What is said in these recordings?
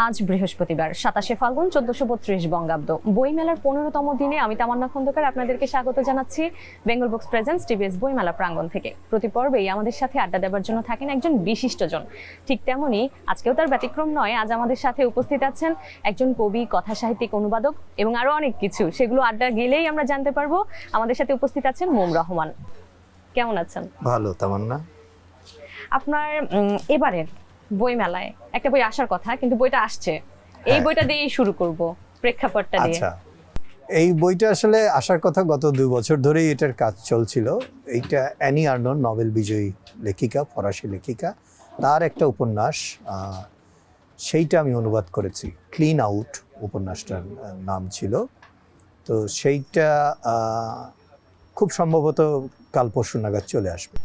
আজ বৃহস্পতিবার 27শে ফাল্গুন 1432 বঙ্গাব্দ। বইমেলার 15তম দিনে আমি তামান্না খন্দকার আপনাদেরকে স্বাগত জানাচ্ছি বেঙ্গল বুকস প্রেজেন্টস টিভিএস বইমেলা প্রাঙ্গণ থেকে। প্রতি পর্বেই আমাদের সাথে আড্ডা দেওয়ার জন্য থাকেন একজন বিশিষ্টজন, ঠিক তেমনি আজকেও তার ব্যতিক্রম নয়। আজ আমাদের সাথে উপস্থিত আছেন একজন কবি, কথা সাহিত্যিক, অনুবাদক এবং আরো অনেক কিছু, সেগুলো আড্ডা গেলেই আমরা জানতে পারবো। আমাদের সাথে উপস্থিত আছেন মোম রহমান। কেমন আছেন? ভালো তামান্না। আপনার এবারের বইমেলায় একটা বই আসার কথা, কিন্তু বইটা আসছে, এই বইটা দিয়েই শুরু করব, প্রেক্ষাপটটা দিয়ে। আচ্ছা, এই বইটা আসলে আসার কথা গত 2 বছর ধরেই এটার কাজ চলছিল। এইটা অ্যানি আর্নন, নোবেল বিজয়ী লেখিকা, ফরাসি লেখিকা, তার একটা উপন্যাস, সেইটা আমি অনুবাদ করেছি। ক্লিন আউট উপন্যাসটার নাম ছিল। তো সেইটা খুব সম্ভবত কাল পরশু নাগাদ চলে আসবে।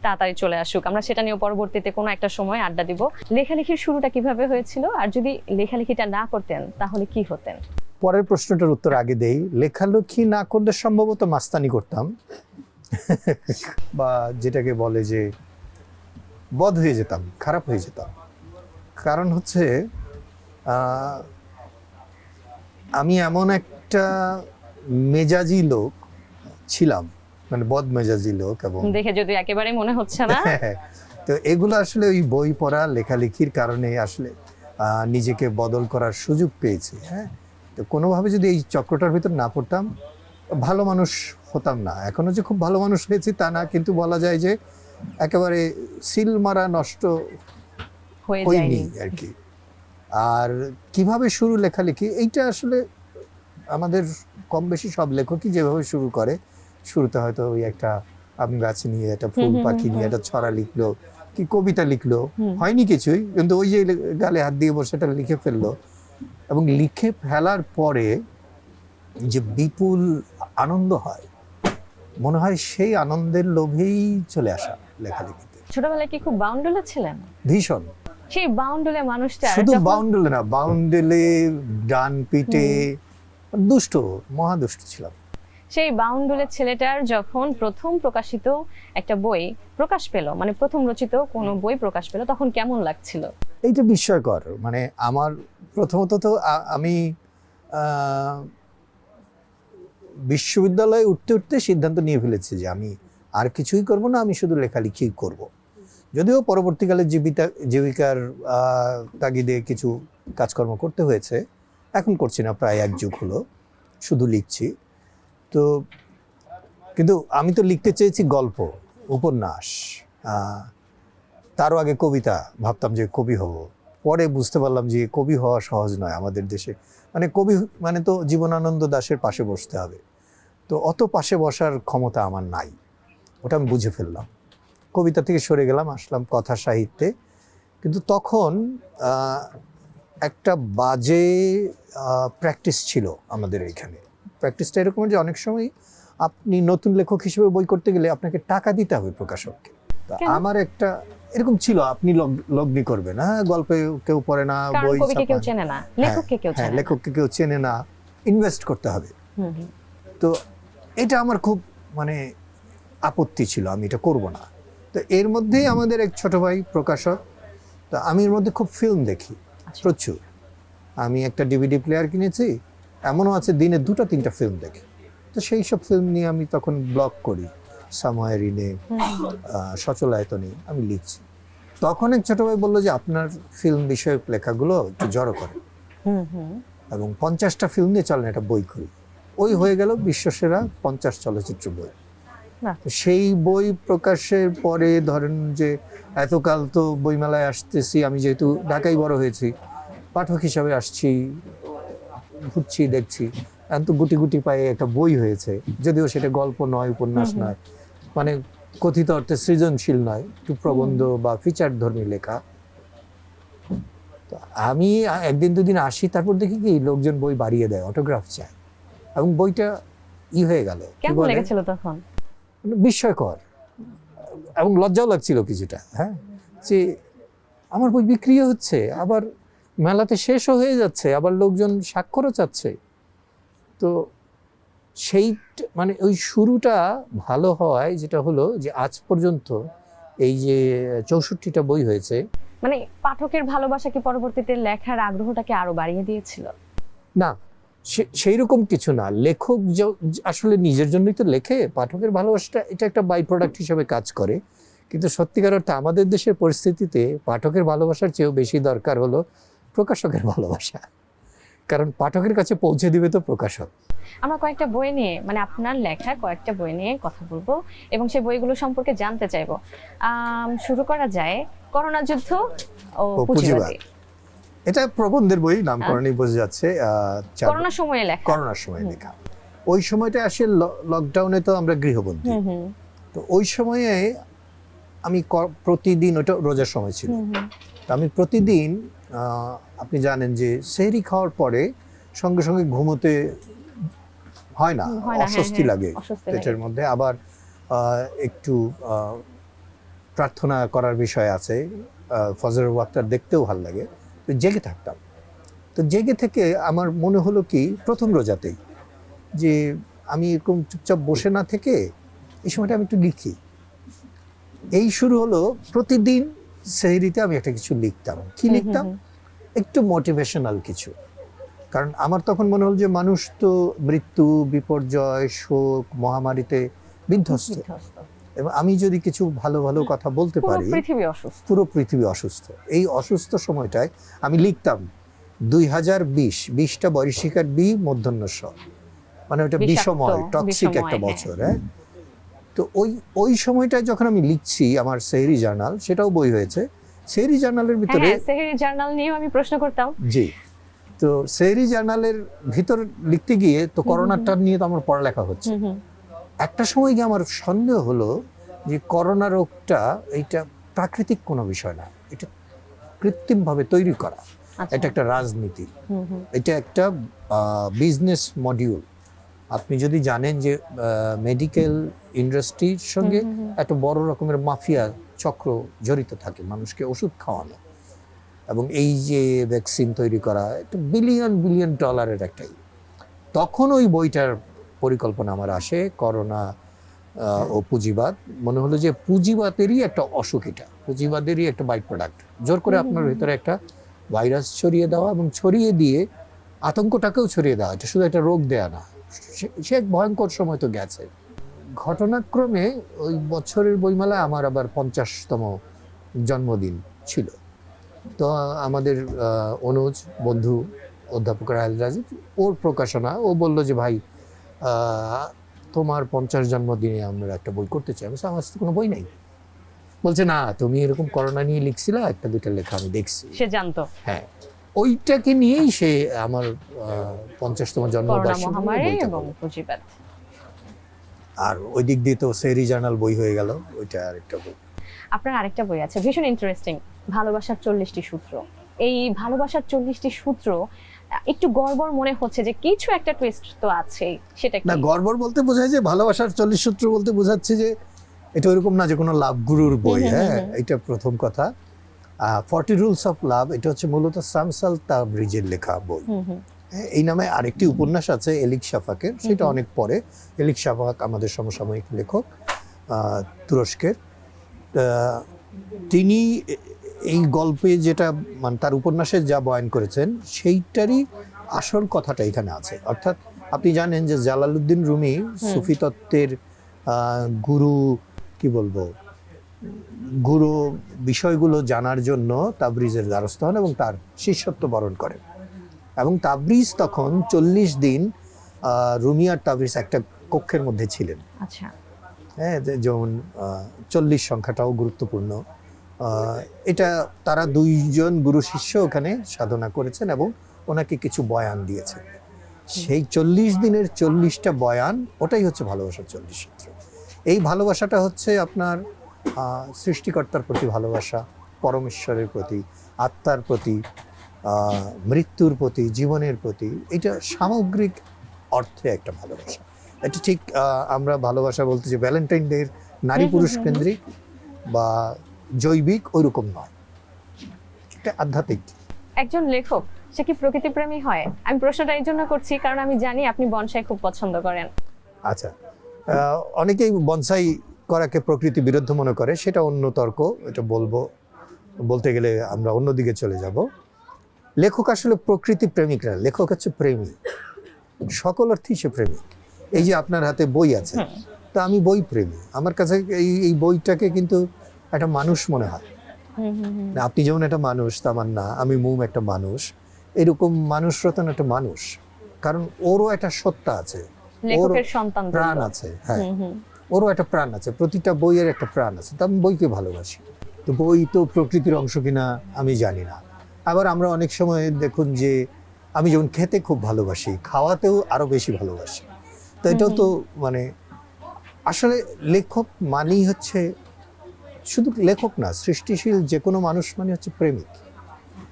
তাড়াতাড়ি চলে আসুক, আমরা সেটা নিয়ে পরবর্তীতে কোনো একটা সময় আড্ডা দিব। লেখালেখির শুরুটা কিভাবে হয়েছিল, আর যদি লেখালেখিটা না করতেন তাহলে কি হতেন? পরের প্রশ্নটার উত্তর আগে দেই। লেখালেখি না করলে সম্ভবত মাস্তানি করতাম, বা যেটাকে বলে যে বদ হয়ে যেতাম, খারাপ হয়ে যেতাম। কারণ হচ্ছে আমি এমন একটা মেজাজি লোক ছিলাম, মানে বদ মেজাজি লোক, এবং দেখে যদি একেবারে মনে হচ্ছে না। তো এগুলো আসলে ওই বই পড়া, লেখালেখির কারণে আসলে নিজেকে বদল করার সুযোগ পেয়েছি। হ্যাঁ, তো কোনোভাবে যদি এই চক্রটার ভিতর না পড়তাম, ভালো মানুষ হতাম না। এখনো যে খুব ভালো মানুষ হয়েছি তা না, কিন্তু বলা যায় যে একেবারে সিল মারা নষ্ট হয়নি আর কি। আর কিভাবে শুরু লেখালেখি, এইটা আসলে আমাদের কম বেশি সব লেখকই যেভাবে শুরু করে, শুরুতে হয়তো ওই একটা আম গাছ নিয়ে, একটা ফুল পাখি নিয়ে একটা ছড়া লিখলো, কি কবিতা লিখলো, হয়নি কিছুই, কিন্তু ওই যে গালে হাত দিয়ে বসে এটা লিখে ফেললো, এবং লিখে ফেলার পরে যে বিপুল আনন্দ হয়, মনে হয় সেই আনন্দের লোভেই চলে আসা লেখালেখিতে। ছোটবেলায় কি খুব বাউন্ডুলে ছিলেন? ভীষণ। সেই বাউন্ডুলে মানুষটা শুধু বাউন্ডুলে না, বাউন্ডুলে ডান পিটে দুষ্ট, মহাদুষ্ট ছিলাম। সেই বাউন্ডুলে ছেলেটার যখন প্রথম প্রকাশিত একটা বই প্রকাশ পেল, মানে প্রথম রচিত কোনো বই প্রকাশ পেল, তখন কেমন লাগছিল? এইটা বিস্ময়কর। মানে আমার প্রথমত তো আমি বিশ্ববিদ্যালয়ে উঠতে উঠতে সিদ্ধান্ত নিয়ে ফেলেছি যে আমি আর কিছুই করব না, আমি শুধু লেখালেখি করব। যদিও পরবর্তীকালে জীবিকার তাগিদে কিছু কাজকর্ম করতে হয়েছে, এখন করছি না, প্রায় 1 যুগ হলো শুধু লিখছি। তো কিন্তু আমি তো লিখতে চেয়েছি গল্প, উপন্যাস, তারও আগে কবিতা। ভাবতাম যে কবি হব। পরে বুঝতে পারলাম যে কবি হওয়া সহজ নয় আমাদের দেশে। মানে কবি মানে তো জীবনানন্দ দাশের পাশে বসতে হবে, তো অত পাশে বসার ক্ষমতা আমার নাই, ওটা আমি বুঝে ফেললাম। কবিতা থেকে সরে গেলাম, আসলাম কথা সাহিত্যে। কিন্তু তখন একটা বাজে প্র্যাকটিস ছিল আমাদের এইখানে। প্র্যাকটিসটা এরকম যে অনেক সময় আপনি নতুন লেখক হিসেবে বই করতে গেলে আপনাকে টাকা দিতে হবে প্রকাশককে। আমার একটা এরকম ছিল, আপনি লগ্নি করবেন, হ্যাঁ, গল্পে কেউ পড়ে না, বই কেউ চেনে না, লেখককে কেউ চেনে না, লেখককে কেউ চেনে না, ইনভেস্ট করতে হবে। তো এটা আমার খুব মানে আপত্তি ছিল, আমি এটা করব না। তো এর মধ্যেই আমাদের এক ছোট ভাই প্রকাশক, তো আমি এর মধ্যে খুব ফিল্ম দেখি প্রচুর। আমি একটা ডিভিডি প্লেয়ার কিনেছি, এমনও আছে দিনে 2-3টা ফিল্ম দেখি। তো সেই সব ফিল্ম নিয়ে আমি তখন ব্লগ করি, সামহারিনে, সচলায়তনে আমি লিখছি। তখন এক ছোট ভাই বললো যে আপনার ফিল্ম বিষয়ক লেখাগুলো একটু জড়ো করে, এবং 50টা ফিল্ম নিয়ে চলেন একটা বই করি। ওই হয়ে গেল বিশ্বসেরা 50 চলচ্চিত্র বই। সেই বই প্রকাশের পরে ধরেন যে এতকাল তো বইমেলায় আসতেছি, আমি যেহেতু ঢাকায় বড় হয়েছি, পাঠক হিসাবে আসছি, ঘুরছি, দেখছি, এত গুটি গুটি পায়ে একটা বই হয়েছে, যদিও সেটা গল্প নয়, উপন্যাস নয়, মানে কথিত অর্থে সৃজনশীল নয়, একটু প্রবন্ধ বা ফিচার ধর্মী লেখা। তো আমি 1-2 দিন আসি, তারপর দেখি কি লোকজন বই বাড়িয়ে দেয়, অটোগ্রাফ চায়, এবং বইটা হয়ে গেল। কেমন লেগেছিল তখন? বিস্ময়কর, এবং লজ্জাও লাগছিল কিছুটা, হ্যাঁ, যে আমার বই বিক্রি হচ্ছে, আবার মেলাতে শেষও হয়ে যাচ্ছে, আবার লোকজন স্বাক্ষরও চাচ্ছে। তো সেই মানে ওই শুরুটা ভালো হওয়ায় যেটা হলো যে আজ পর্যন্ত এই যে 64টা বই হয়েছে, মানে পাঠকের ভালোবাসা কি পরবর্তীতে লেখার আগ্রহটাকে আরো বাড়িয়ে দিয়েছিল? না, সেই রকম কিছু না। লেখক আসলে নিজের জন্যই তো লেখে, পাঠকের ভালোবাসাটা এটা একটা বাই প্রোডাক্ট হিসেবে কাজ করে। কিন্তু সত্যিকার অর্থে আমাদের দেশের পরিস্থিতিতে পাঠকের ভালোবাসার চেয়েও বেশি দরকার হলো প্রকাশকের ভালোবাসা, কারণ পাঠকের কাছে পৌঁছে দিবে তো প্রকাশক। আমরা কয়েকটা বই নিয়ে, মানে আপনার লেখা কয়েকটা বই নিয়ে কথা বলবো এবং সেই বইগুলো সম্পর্কে জানতে চাইবো। শুরু করা যায় করোনা যুদ্ধ ও পুঁজিবাদী। এটা প্রবন্ধের বই, নামকরণই বোঝা যাচ্ছে। করোনার সময়ে লেখা। করোনার সময় লেখা। ওই সময়টা আসলে লকডাউনে তো আমরা গৃহবন্দী। তো ওই সময়ে আমি প্রতিদিন, ওটা রোজার সময় ছিল, আমি প্রতিদিন, আপনি জানেন যে সেহরি খাওয়ার পরে সঙ্গে সঙ্গে ঘুমোতে হয় না, অস্বস্তি লাগে পেটের মধ্যে, আবার একটু প্রার্থনা করার বিষয় আছে, ফজরের ওয়াক্তটা দেখতেও ভালো লাগে, তো জেগে থাকতাম। তো জেগে থেকে আমার মনে হলো কি প্রথম রোজাতেই যে আমি এরকম চুপচাপ বসে না থেকে এই সময়টা আমি একটু লিখি। এই শুরু হলো, প্রতিদিন সেহরিতে আমি একটা কিছু লিখতাম। কি লিখতাম? একটু মোটিভেশনাল কিছু। কারণ আমার তখন মনে হলো যে মানুষ তো মৃত্যু, বিপর্যয়, শোক, মহামারীতে বিধ্বস্ত, এবং আমি যদি কিছু ভালো ভালো কথা বলতে পারি, পুরো পৃথিবী অসুস্থ। এই অসুস্থ সময়টায় আমি লিখতাম 2020টা বৈশিকার বি মূর্ধন্য ষ, মানে ওটা বিষময়, টক্সিক একটা বছর। হ্যাঁ, তো ওই সময়টায় যখন আমি লিখছি আমার সেহরি জার্নাল, সেটাও বই হয়েছে। সেহরি জার্নালের ভিতরে, সেহরি জার্নাল নিয়ে আমি প্রশ্ন করতাম। জি, তো সেহরি জার্নালের ভিতর লিখতে গিয়ে তো করোনাটা নিয়ে তো আমার পড়ালেখা হচ্ছে। একটা সময় গিয়ে আমার সন্দেহ হলো যে করোনা রোগটা এইটা প্রাকৃতিক কোনো বিষয় না, এটা কৃত্রিমভাবে তৈরি করা। এটা একটা রাজনীতি, এটা একটা বিজনেস মডিউল। আপনি যদি জানেন যে মেডিকেল ইন্ডাস্ট্রির সঙ্গে একটা বড় রকমের মাফিয়া চক্র জড়িত থাকে, মানুষকে ওষুধ খাওয়ানো, এবং এই যে ভ্যাকসিন তৈরি করা, একটা বিলিয়ন বিলিয়ন ডলারের একটাই। তখন ওই বইটার পরিকল্পনা আমার আসে, করোনা ও পুঁজিবাদ। মনে হলো যে পুঁজিবাদেরই একটা অসুখ, এটা পুঁজিবাদেরই একটা বাই প্রোডাক্ট। জোর করে আপনার ভিতরে একটা ভাইরাস ছড়িয়ে দেওয়া, এবং ছড়িয়ে দিয়ে আতঙ্কটাকেও ছড়িয়ে দেওয়া, এটা শুধু একটা রোগ দেয়া না। সে এক ভয়ঙ্কর সময় তো গেছে। ঘটনাক্রমে ওই বছরের বইমেলায় আমার আবার 50তম জন্মদিন ছিল। তো আমাদের অনুজ বন্ধু অধ্যাপক রাহেল রাজীব, ওর প্রকাশনা, ও বলল যে ভাই তোমার 50 জন্মদিনে আমরা একটা বই করতে চাই। আমি আমার তো কোনো বই নাই। বলছে না, তুমি এরকম করোনা নিয়ে লিখছিলা, একটা দুইটা লেখা আমি দেখছি। সে জানতো, হ্যাঁ, ওইটাকে নিয়েই সে আমার 50তম জন্মবার্ষিকী। আর ওই দিক দিয়ে তো সেহরি জার্নাল বই হয়ে গেল, ওইটা আরেকটা বই। আপনার আরেকটা বই আছে ভীষণ ইন্টারেস্টিং, ভালোবাসার 40টি সূত্র। এই ভালোবাসার 40টি সূত্র একটু গড়বড় মনে হচ্ছে যে কিছু একটা টুইস্ট তো আছে, সেটা কি? না, গড়বড় বলতে বোঝায় যে ভালোবাসার 40 সূত্র বলতে বোঝাচ্ছে যে এটা ওইরকম না যে কোনো লাভ গুরুর বই। হ্যাঁ, এটা প্রথম কথা। 40 রুলস অফ লাভ, এটা হচ্ছে মূলত সামসাল তাবরিজের লেখা বই। এই নামে আরেকটি উপন্যাস আছে এলিক শাফাকের, সেটা অনেক পরে। এলিক শাফাক আমাদের সমসাময়িক লেখক, তুরস্কের। তিনি এই গল্পে যেটা, মানে তার উপন্যাসে যা বয়ান করেছেন, সেইটারই আসল কথাটা এখানে আছে। অর্থাৎ আপনি জানেন যে জালালউদ্দিন রুমি সুফি তত্ত্বের গুরু, কি বলবো, গুরু বিষয়গুলো জানার জন্য তাবরিজের দ্বারস্থ হন এবং তার শিষ্যত্ব বরণ করেন। এবং তাবরিজ তখন 40 দিন রুমি আর তাবরিজ একটা কক্ষের মধ্যে ছিলেন। আচ্ছা, হ্যাঁ, যেমন 40 সংখ্যাটাও গুরুত্বপূর্ণ। এটা তারা দুইজন গুরু শিষ্য ওখানে সাধনা করেছেন এবং ওনাকে কিছু বয়ান দিয়েছেন। সেই 40 দিনের 40টা বয়ান, ওটাই হচ্ছে ভালোবাসার 40 সূত্র। এই ভালোবাসাটা হচ্ছে আপনার সৃষ্টিকর্তার প্রতি ভালোবাসা, পরমেশ্বরের প্রতি, আত্মার প্রতি, মৃত্যুর প্রতি, জীবনের প্রতি। এটা সামগ্রিক অর্থে একটা ভালোবাসা। এটা ঠিক আমরা ভালোবাসা বলতে যে ভ্যালেন্টাইন ডে নারী পুরুষ কেন্দ্রিক বা জৈবিক ওইরকম নয়, এটা আধ্যাত্মিক। একজন লেখক সে কি প্রকৃতিপ্রেমী হয়? আমি প্রশ্নটা এই জন্য করছি কারণ আমি জানি আপনি বনসাই খুব পছন্দ করেন। আচ্ছা, অনেকেই বনসাই করাকে প্রকৃতি বিরুদ্ধ মনে করে, সেটা অন্য তর্ক, এটা বলবো বলতে গেলে আমরা অন্যদিকে চলে যাব। লেখক আসলে প্রকৃতি প্রেমিক না, লেখক হচ্ছে প্রেমী, সকল অর্থেই সে প্রেমিক। এই যে আপনার হাতে বই আছে, তা আমি বই প্রেমী। আমার কাছে এই বইটাকে কিন্তু একটা মানুষ মনে হয়। না, আপনি যেমন একটা মানুষ, তামান্না, আমি মুম একটা মানুষ, এরকম মানুষ রতন একটা মানুষ, কারণ ওরও একটা সত্তা আছে, ওর লেখকের সন্তান প্রাণ আছে। হ্যাঁ, ওরও একটা প্রাণ আছে, প্রতিটা বইয়ের একটা প্রাণ আছে। তো আমি বইকে ভালোবাসি। তো বই তো প্রকৃতির অংশ কিনা আমি জানি না। আবার আমরা অনেক সময় দেখুন যে আমি যেমন খেতে খুব ভালোবাসি, খাওয়াতেও আরো বেশি ভালোবাসি। তো এটাও তো মানে আসলে লেখক মানেই হচ্ছে, শুধু লেখক না, সৃষ্টিশীল যে কোনো মানুষ মানে হচ্ছে প্রেমিক।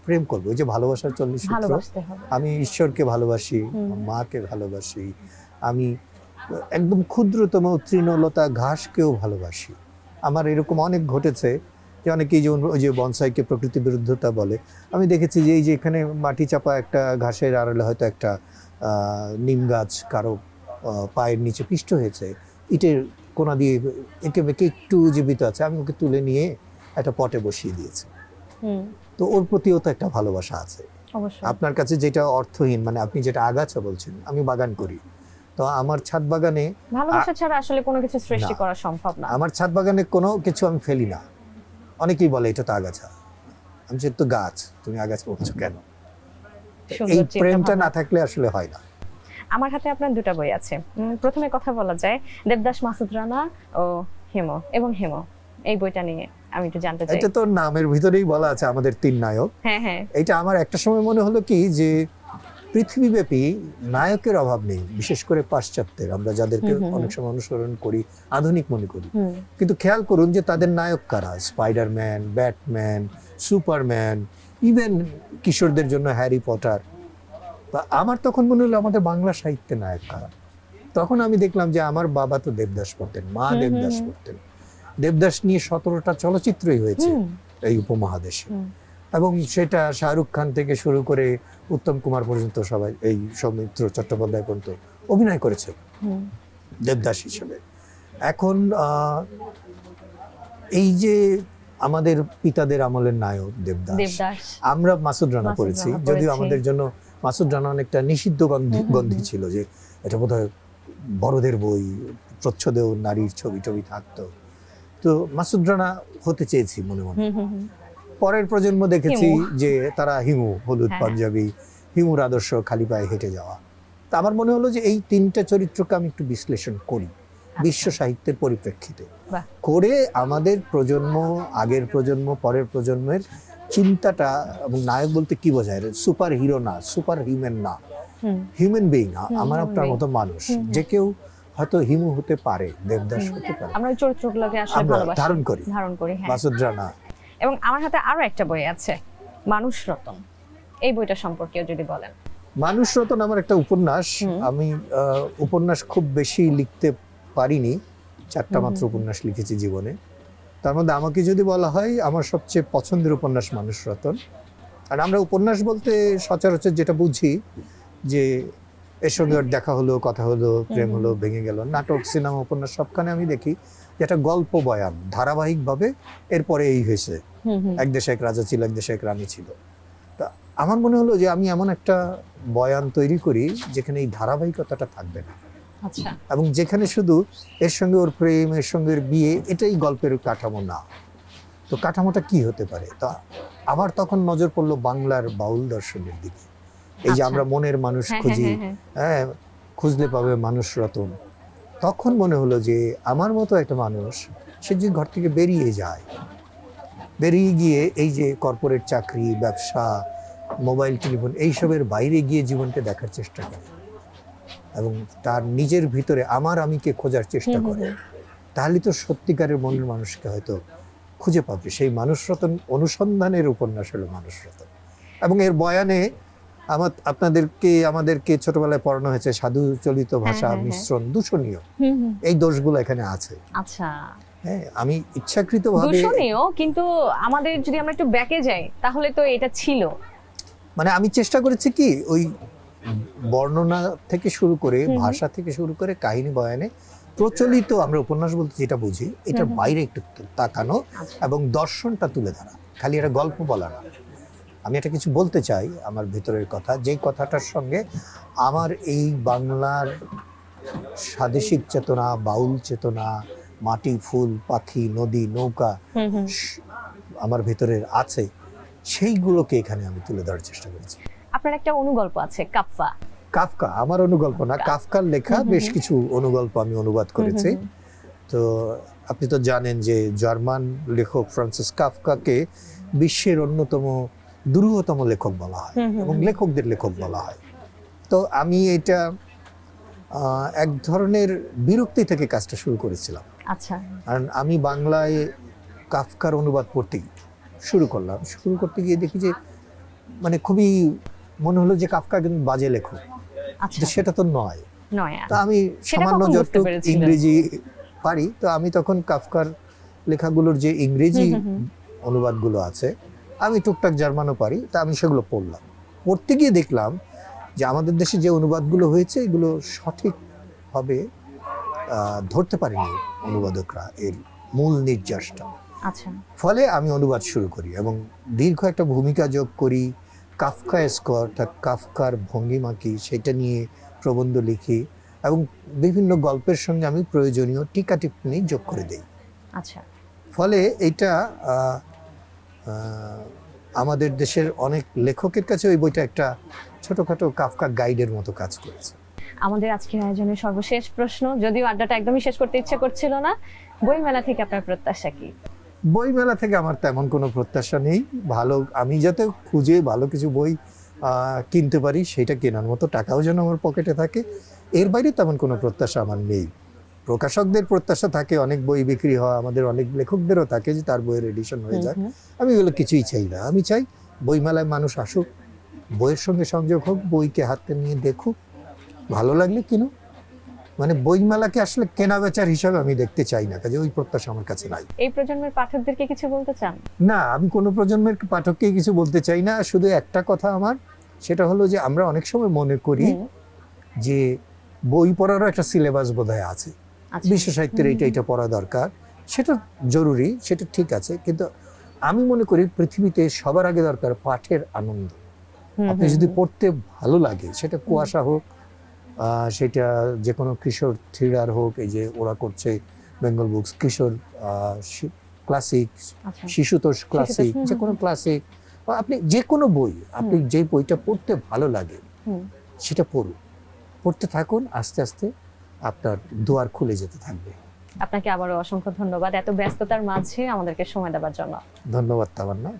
প্রেম করবো, ওই যে ভালোবাসার 40 সূত্র। ভালোবাসতে হবে। আমি ঈশ্বরকে ভালোবাসি, মাকে ভালোবাসি, আমি একদম ক্ষুদ্রতম তৃণলতা ঘাসকেও ভালোবাসি। আমার এরকম অনেক ঘটেছে যে অনেকেই যেমন ওই যে বনসাইকে প্রকৃতি বিরুদ্ধতা বলে, আমি দেখেছি যে এই যে এখানে মাটি চাপা একটা ঘাসের আড়ালে হয়তো একটা নিম গাছ কারো পায়ের নিচে পিষ্ট হয়েছে, ইটের কোনা দিয়ে এঁকে বেঁকে একটু জীবিত আছে, আমি ওকে তুলে নিয়ে একটা পটে বসিয়ে দিয়েছি। তো ওর প্রতিও তো একটা ভালোবাসা আছে। অবশ্যই। আপনার কাছে যেটা অর্থহীন, মানে আপনি যেটা আগাছা বলছেন, আমি বাগান করি, তো আমার ছাদ বাগানে ভালোবাসা ছাড়া আসলে কোনো কিছু সৃষ্টি না। করা সম্ভব না। আমার ছাদ বাগানে কোনো কিছু আমি ফেলি না। অনেকেই বলে এটা তো আগাছা, আমি যে তো গাছ, তুমি আগাছা বলছো কেন? সুন্দর এই চিন্তা প্রেমটা ভাবনা। না থাকলে আসলে হয় না। আমার হাতে আপনার দুটো বই আছে। প্রথমে কথা বলা যায় দেবদাস মাসুদ রানা ও হেমো এবং হেমো, এই বইটা নিয়ে আমি একটু জানতে চাই। এটা তো নামের ভিতরেই বলা আছে আমাদের 3 নায়ক। হ্যাঁ হ্যাঁ। এটা আমার একটা সময় মনে হলো কি যে পৃথিবীব্যাপী নায়কের অভাব নেই, বিশেষ করে পাশ্চাত্যের, আমরা যাদেরকে অনেক সময় অনুসরণ করি, আধুনিক মনে করি। কিন্তু খেয়াল করুন যে তাদের নায়ক কারা, স্পাইডারম্যান, ব্যাটম্যান, সুপারম্যান, ইভেন কিশোরদের জন্য হ্যারি পটার। আমার তখন মনে হলো আমাদের বাংলা সাহিত্যের নায়ক কারা। তখন আমি দেখলাম যে আমার বাবা তো দেবদাস পড়তেন, মা দেবদাস পড়তেন। দেবদাস নিয়ে 17টা চলচ্চিত্রই হয়েছে এই উপমহাদেশে, এবং সেটা শাহরুখ খান থেকে শুরু করে উত্তম কুমার পর্যন্ত সবাই, এই সৌমিত্র চট্টোপাধ্যায় পর্যন্ত অভিনয় করেছে দেবদাস হিসেবে। এখন এই যে আমাদের পিতাদের আমলের নায়ক দেবদাস, আমরা মাসুদ রানা পড়েছি, যদিও আমাদের জন্য মাসুদ রানা অনেকটা নিষিদ্ধ গন্ধি ছিল, যে এটা বোধহয় বড়দের বই, প্রচ্ছদেও নারীর ছবি টবি থাকতো। তো মাসুদ রানা হতে চেয়েছি মনে মনে। পরের প্রজন্ম দেখেছি যে তারা হিমু, হলুদ পাঞ্জাবি, হিমুর আদর্শ খালি পায়ে হেঁটে যাওয়া। তা আমার মনে হলো যে এই 3টা চরিত্রকে আমি একটু বিশ্লেষণ করি বিশ্ব সাহিত্যের পরিপ্রেক্ষিতে, করে আমাদের প্রজন্ম, আগের প্রজন্ম, পরের প্রজন্মের চিন্তাটা, এবং নায়ক বলতে কি বোঝায়, সুপার হিরো না, সুপার হিউম্যান না, হিউম্যান বিং, আমার আপনার মতো মানুষ, যে কেউ হয়তো হিমু হতে পারে, দেবদাস হতে পারে, আমরা চরিত্রগুলোকে আসলে ভালোবাসি, ধারণ করি। মাসুদ রানা। এবং আমার হাতে আরো একটা বই আছে, মানুষ রতন, এই বইটা সম্পর্কে যদি বলেন। মানুষ রতন আমার একটা উপন্যাস। আমি উপন্যাস খুব বেশি লিখতে পারিনি, 4টা মাত্র উপন্যাস লিখেছি জীবনে। তার মধ্যে আমাকে যদি বলা হয় আমার সবচেয়ে পছন্দের উপন্যাস মানুষ রতন। আর আমরা উপন্যাস বলতে সচরাচর যেটা বুঝি যে এর সঙ্গে দেখা হলো, কথা হলো, প্রেম হলো, ভেঙে গেল। নাটক, সিনেমা, উপন্যাস সবখানে আমি দেখি যেটা গল্প বয়ান ধারাবাহিকভাবে, এরপরে এই হয়েছে, এক দেশে এক রাজা ছিল, এক দেশে এক রানী ছিল। তা আমার মনে হলো যে আমি এমন একটা বয়ান তৈরি করি যেখানে এই ধারাবাহিকতাটা থাকবে না, এবং যেখানে শুধু এর সঙ্গে ওর প্রেম, এর সঙ্গে ওর বিয়ে, এটাই গল্পের কাঠামো না। তো কাঠামোটা কি হতে পারে? তা আবার তখন নজর পড়লো বাংলার বাউল দর্শনের দিকে। এই যে আমরা মনের মানুষ খুঁজি, হ্যাঁ, খুঁজলে পাবে মানুষ রতন। তখন মনে হলো যে আমার মতো একটা মানুষ, সে যে ঘর থেকে বেরিয়ে যায়, বেরিয়ে গিয়ে এই যে কর্পোরেট চাকরি, ব্যবসা, মোবাইল টেলিফোন, এইসবের বাইরে গিয়ে জীবনকে দেখার চেষ্টা করে, এবং তার নিজের ভিতরে আমার আমিকে খোঁজার চেষ্টা করে, তাহলে তো সত্যিকারের মনের মানুষকে হয়তো খুঁজে পাবে। সেই মানুষ রতন অনুসন্ধানের উপন্যাস হলো মানুষ রতন। এবং এর বয়ানে আমাদেরকে ছোটবেলায় পড়ানো হয়েছে সাধু চলিত ভাষা, মিশ্রণ, দূষণীয়, এই দোষগুলো এখানে আছে। আচ্ছা, হ্যাঁ, আমি ইচ্ছাকৃতভাবে, দূষণীয়, কিন্তু আমাদের যদি আমরা একটু ব্যাকে যাই তাহলে তো এটা ছিল, মানে আমি চেষ্টা করেছি কি ওই বর্ণনা থেকে শুরু করে, ভাষা থেকে শুরু করে, কাহিনী বয়ানে প্রচলিত আমরা উপন্যাস বলতে যেটা বুঝি এটার হুম। বাইরে একটু তাকানো আচ্ছা। এবং দর্শনটা তুলে ধরা, খালি এটা গল্প বলা না। আমি এটা কিছু বলতে চাই আমার ভেতরের কথা, যেই কথাটার সঙ্গে আমার এই বাংলার স্বাদেশিক চেতনা, বাউল চেতনা, মাটি, ফুল, পাখি, নদী, নৌকা হুম হুম। আমার ভেতরের আছে, সেইগুলোকে এখানে আমি তুলে ধরার চেষ্টা করেছি। আপনার একটা অনুগল্প আছে কাফফা। কাফকা আমার অনুগল্প না, কাফকার লেখা হুম হুম বেশ হুম। কিছু অনুগল্প আমি অনুবাদ করেছি। হুম হুম তো আপনি তো জানেন যে জার্মান লেখক ফ্রান্সিস কাফকাকে বিশ্বের অন্যতম দুরূহতম লেখক বলা হয় হুম হুম এবং হুম। লেখকদের লেখক বলা হয়। তো আমি এটা এক ধরনের বিরক্তি থেকে কাজটা শুরু করেছিলাম, আচ্ছা। কারণ আমি বাংলায় কাফকার অনুবাদ পড়তে শুরু করলাম। শুরু করতে গিয়ে দেখি যে মানে খুবই মনে হলো যে কাফকা কিন্তু বাজে লেখক, আচ্ছা। কিন্তু সেটা তো নয়। নয় আর। তো আমি সেটা সামান্য কখন বুঝতে যতটুকু পেরেছিলেন? ইংরেজি পারি, তো আমি তখন কাফকার লেখাগুলোর যে ইংরেজি হুম হুম হুম। অনুবাদগুলো আছে, আমি টুকটাক জার্মানও পারি, তা আমি সেগুলো পড়লাম। পড়তে গিয়ে দেখলাম যে আমাদের দেশে যে অনুবাদগুলো হয়েছে এগুলো সঠিকভাবে ধরতে পারেনি অনুবাদকরা এর মূল নির্যাসটা। আচ্ছা। ফলে আমি অনুবাদ শুরু করি এবং দীর্ঘ একটা ভূমিকা যোগ করি। কাফকায়েস্ক অর্থাৎ কাফকার ভঙ্গিমা কি সেটা নিয়ে প্রবন্ধ লিখি এবং বিভিন্ন গল্পের সঙ্গে আমি প্রয়োজনীয় টিকা টিপ্পণী যোগ করে দিই। আচ্ছা। ফলে এটা আমাদের দেশের অনেক লেখকের কাছে ওই বইটা একটা ছোটখাটো কাফকা গাইডের মতো কাজ করেছে। আমাদের আজকের আয়োজনের সর্বশেষ প্রশ্ন, যদিও আড্ডাটা একদমই শেষ করতে ইচ্ছে করছিল না, বইমেলা থেকে আপনার প্রত্যাশা কি? বইমেলা থেকে আমার তেমন কোনো প্রত্যাশা নেই। ভালো, আমি যাতে খুঁজে ভালো কিছু বই কিনতে পারি, সেটা কেনার মতো টাকাও যেন আমার পকেটে থাকে, এর বাইরে তেমন কোনো প্রত্যাশা আমার নেই। প্রকাশকদের প্রত্যাশা থাকে অনেক বই বিক্রি হয়, আমাদের অনেক লেখকদেরও থাকে যে তার বইয়ের এডিশন হয়ে হুম যাক। হুম। আমি এগুলো কিছুই চাই না। আমি চাই বইমেলায় মানুষ আসুক, বইয়ের সঙ্গে সংযোগ হোক, বইকে হাতে নিয়ে দেখুক, ভালো লাগলে কিনুক। মানে বইমেলাকে আসলে কেনা বেচার হিসাবে আমি দেখতে চাই না, কাজে ওই প্রত্যাশা আমার কাছে নাই। এই প্রজন্মের পাঠকদেরকে কিছু বলতে চান? না, আমি কোনো প্রজন্মের পাঠককে কিছু বলতে চাই না। শুধু একটা কথা আমার, সেটা হলো যে আমরা অনেক সময় মনে করি হুম। যে বই পড়ারও একটা সিলেবাস বোধহয় আছে, আচ্ছা। বিশ্ব সাহিত্যের এইটা এটা পড়া দরকার, সেটা জরুরি, সেটা ঠিক আছে, কিন্তু আমি মনে করি পৃথিবীতে সবার আগে দরকার পাঠের আনন্দ। হুম আপনি হুম যদি হুম। পড়তে ভালো লাগে, সেটা কুয়াশা হোক, সেটা যে কোনো কিশোর থ্রিলার হোক, এই যে ওরা করছে বেঙ্গল বুকস, কিশোর ক্লাসিক, আচ্ছা। শিশুতোষ ক্লাসিক, হুম যে হুম কোনো ক্লাসিক, বা আপনি যে কোনো বই, আপনি যে বইটা পড়তে ভালো লাগে হুম। সেটা পড়ুন, পড়তে থাকুন, আস্তে আস্তে আপনার দুয়ার খুলে যেতে থাকবে। আপনাকে আবারও অসংখ্য ধন্যবাদ এত ব্যস্ততার মাঝে আমাদেরকে সময় দেওয়ার জন্য। ধন্যবাদ তামান্না।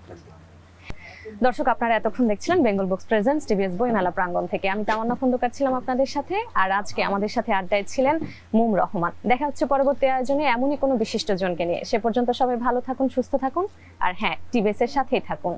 দর্শক, আপনারা এতক্ষণ দেখছিলেন বেঙ্গল বুকস প্রেজেন্টস টিভিএস বইমেলা প্রাঙ্গণ থেকে। আমি তামান্না খন্দকার ছিলাম আপনাদের সাথে, আর আজকে আমাদের সাথে আড্ডায় ছিলেন মুম রহমান। দেখা হচ্ছে পরবর্তী আয়োজনে এমনই কোনো বিশিষ্ট জনকে নিয়ে। সে পর্যন্ত সবাই ভালো থাকুন, সুস্থ থাকুন, আর হ্যাঁ, টিভিএস এর সাথেই থাকুন।